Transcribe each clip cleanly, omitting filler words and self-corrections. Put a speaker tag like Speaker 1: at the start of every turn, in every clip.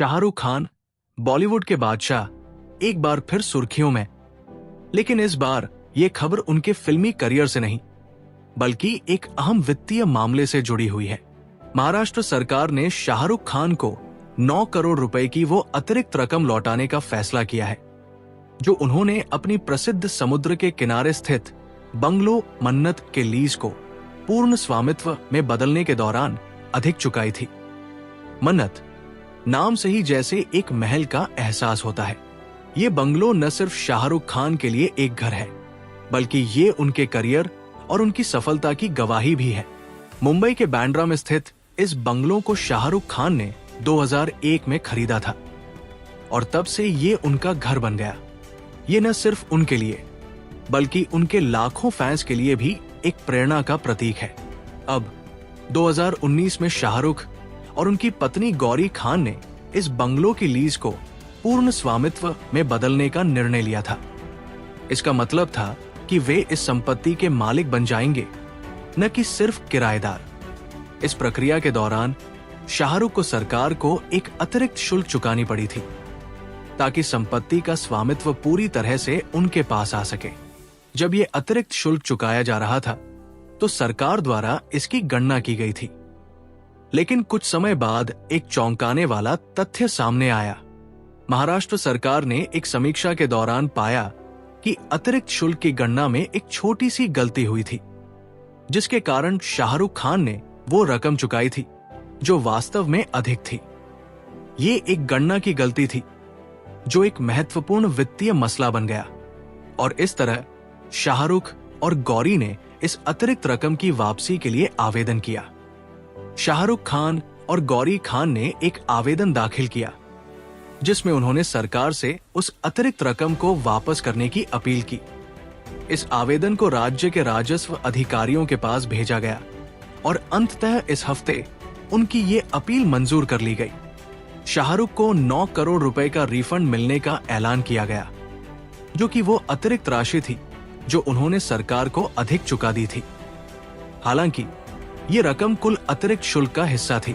Speaker 1: शाहरुख खान बॉलीवुड के बादशाह एक बार फिर सुर्खियों में। लेकिन इस बार ये खबर उनके फिल्मी करियर से नहीं बल्कि एक अहम वित्तीय मामले से जुड़ी हुई है। महाराष्ट्र सरकार ने शाहरुख खान को 9 करोड़ रुपए की वो अतिरिक्त रकम लौटाने का फैसला किया है जो उन्होंने अपनी प्रसिद्ध समुद्र के किनारे स्थित बंगलो मन्नत के लीज को पूर्ण स्वामित्व में बदलने के दौरान अधिक चुकाई थी। मन्नत नाम से ही जैसे एक महल का एहसास होता है। ये बंगलो न सिर्फ शाहरुख खान के लिए एक घर है बल्कि ये उनके करियर और उनकी सफलता की गवाही भी है। मुंबई के बांद्रा में स्थित इस बंगलो को शाहरुख खान ने 2001 में खरीदा था और तब से ये उनका घर बन गया। ये न सिर्फ उनके लिए बल्कि उनके लाखों फैंस के लिए भी एक प्रेरणा का प्रतीक है। अब 2019 में शाहरुख और उनकी पत्नी गौरी खान ने इस बंगलो की लीज को पूर्ण स्वामित्व में बदलने का निर्णय लिया था। इसका मतलब था कि वे इस संपत्ति के मालिक बन जाएंगे, न कि सिर्फ किराएदार। इस प्रक्रिया के दौरान शाहरुख को सरकार को एक अतिरिक्त शुल्क चुकानी पड़ी थी ताकि संपत्ति का स्वामित्व पूरी तरह से उनके पास आ सके। जब ये अतिरिक्त शुल्क चुकाया जा रहा था तो सरकार द्वारा इसकी गणना की गई थी। लेकिन कुछ समय बाद एक चौंकाने वाला तथ्य सामने आया। महाराष्ट्र सरकार ने एक समीक्षा के दौरान पाया कि अतिरिक्त शुल्क की गणना में एक छोटी सी गलती हुई थी जिसके कारण शाहरुख खान ने वो रकम चुकाई थी जो वास्तव में अधिक थी। ये एक गणना की गलती थी जो एक महत्वपूर्ण वित्तीय मसला बन गया और इस तरह शाहरुख और गौरी ने इस अतिरिक्त रकम की वापसी के लिए आवेदन किया। शाहरुख खान और गौरी खान ने एक आवेदन दाखिल किया जिसमें उन्होंने सरकार से उस अतिरिक्त रकम को वापस करने की अपील की। इस आवेदन को राज्य के राजस्व अधिकारियों के पास भेजा गया और अंततः इस हफ्ते उनकी ये अपील मंजूर कर ली गई। शाहरुख को 9 करोड़ रुपए का रिफंड मिलने का ऐलान किया गया जो कि वो अतिरिक्त राशि थी जो उन्होंने सरकार को अधिक चुका दी थी। हालांकि ये रकम कुल अतिरिक्त शुल्क का हिस्सा थी।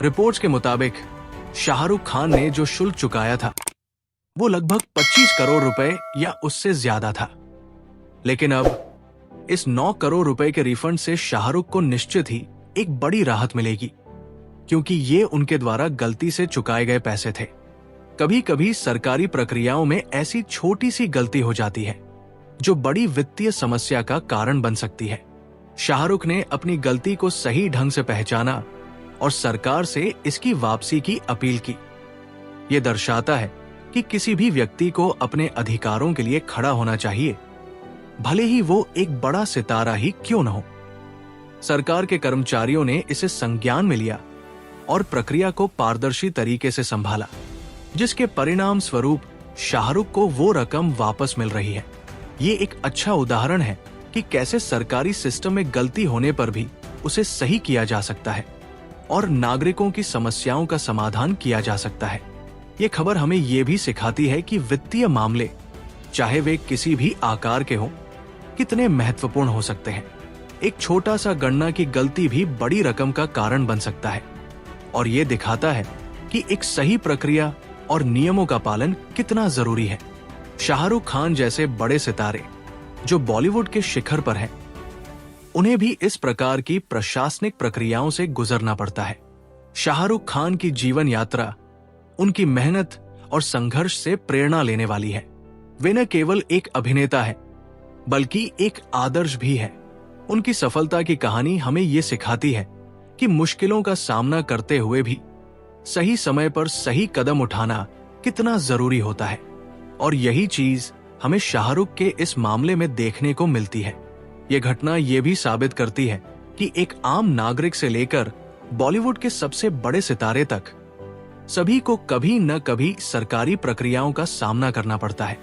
Speaker 1: रिपोर्ट्स के मुताबिक शाहरुख खान ने जो शुल्क चुकाया था वो लगभग 25 करोड़ रुपए या उससे ज्यादा था। लेकिन अब इस 9 करोड़ रुपए के रिफंड से शाहरुख को निश्चित ही एक बड़ी राहत मिलेगी क्योंकि ये उनके द्वारा गलती से चुकाए गए पैसे थे। कभी कभी सरकारी प्रक्रियाओं में ऐसी छोटी सी गलती हो जाती है जो बड़ी वित्तीय समस्या का कारण बन सकती है। शाहरुख ने अपनी गलती को सही ढंग से पहचाना और सरकार से इसकी वापसी की अपील की। यह दर्शाता है कि किसी भी व्यक्ति को अपने अधिकारों के लिए खड़ा होना चाहिए, भले ही वो एक बड़ा सितारा ही क्यों न हो। सरकार के कर्मचारियों ने इसे संज्ञान में लिया और प्रक्रिया को पारदर्शी तरीके से संभाला, जिसके परिणाम स्वरूप शाहरुख को वो रकम वापस मिल रही है। ये एक अच्छा उदाहरण है कि कैसे सरकारी सिस्टम में गलती होने पर भी उसे सही किया जा सकता है और नागरिकों की समस्याओं का समाधान किया जा सकता है। ये खबर हमें ये भी सिखाती है कि वित्तीय मामले, चाहे वे किसी भी आकार के हों, कितने महत्वपूर्ण हो सकते हैं। एक छोटा सा गणना की गलती भी बड़ी रकम का कारण बन सकता है और ये दिखाता है कि एक सही प्रक्रिया और नियमों का पालन कितना जरूरी है। शाहरुख खान जैसे बड़े सितारे जो बॉलीवुड के शिखर पर हैं, उन्हें भी इस प्रकार की प्रशासनिक प्रक्रियाओं से गुजरना पड़ता है। शाहरुख खान की जीवन यात्रा उनकी मेहनत और संघर्ष से प्रेरणा लेने वाली है। वे न केवल एक अभिनेता है बल्कि एक आदर्श भी है। उनकी सफलता की कहानी हमें ये सिखाती है कि मुश्किलों का सामना करते हुए भी सही समय पर सही कदम उठाना कितना जरूरी होता है और यही चीज हमें शाहरुख के इस मामले में देखने को मिलती है। ये घटना ये भी साबित करती है कि एक आम नागरिक से लेकर बॉलीवुड के सबसे बड़े सितारे तक सभी को कभी न कभी सरकारी प्रक्रियाओं का सामना करना पड़ता है।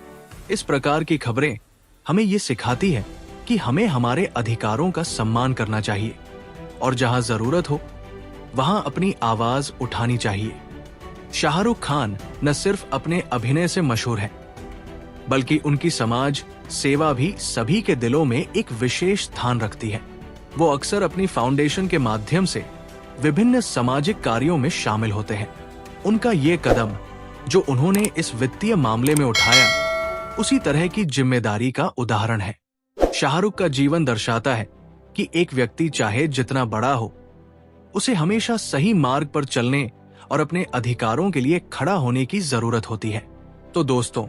Speaker 1: इस प्रकार की खबरें हमें ये सिखाती है कि हमें हमारे अधिकारों का सम्मान करना चाहिए और जहां जरूरत हो वहां अपनी आवाज उठानी चाहिए। शाहरुख खान न सिर्फ अपने अभिनय से मशहूर है बल्कि उनकी समाज सेवा भी सभी के दिलों में एक विशेष स्थान रखती है। वो अक्सर अपनी फाउंडेशन के माध्यम से विभिन्न सामाजिक कार्यों में शामिल होते हैं उनका ये कदम जो उन्होंने इस वित्तीय मामले में उठाया, उसी तरह की जिम्मेदारी का उदाहरण है। शाहरुख का जीवन दर्शाता है कि एक व्यक्ति चाहे जितना बड़ा हो, उसे हमेशा सही मार्ग पर चलने और अपने अधिकारों के लिए खड़ा होने की जरूरत होती है। तो दोस्तों,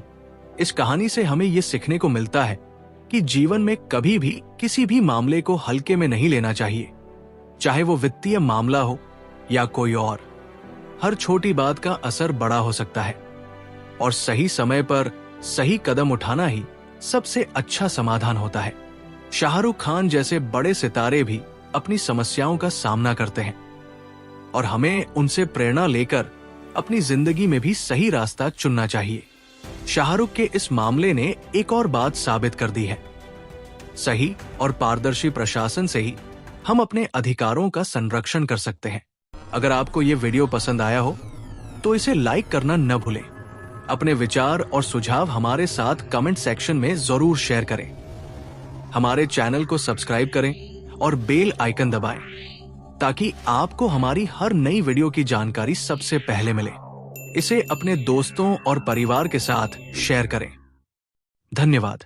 Speaker 1: इस कहानी से हमें यह सीखने को मिलता है कि जीवन में कभी भी किसी भी मामले को हल्के में नहीं लेना चाहिए, चाहे वो वित्तीय मामला हो या कोई और। हर छोटी बात का असर बड़ा हो सकता है और सही समय पर सही कदम उठाना ही सबसे अच्छा समाधान होता है। शाहरुख खान जैसे बड़े सितारे भी अपनी समस्याओं का सामना करते हैं और हमें उनसे प्रेरणा लेकर अपनी जिंदगी में भी सही रास्ता चुनना चाहिए। शाहरुख के इस मामले ने एक और बात साबित कर दी है, सही और पारदर्शी प्रशासन से ही हम अपने अधिकारों का संरक्षण कर सकते हैं। अगर आपको ये वीडियो पसंद आया हो तो इसे लाइक करना न भूलें। अपने विचार और सुझाव हमारे साथ कमेंट सेक्शन में जरूर शेयर करें। हमारे चैनल को सब्सक्राइब करें और बेल आइकन दबाएं ताकि आपको हमारी हर नई वीडियो की जानकारी सबसे पहले मिले। इसे अपने दोस्तों और परिवार के साथ शेयर करें। धन्यवाद।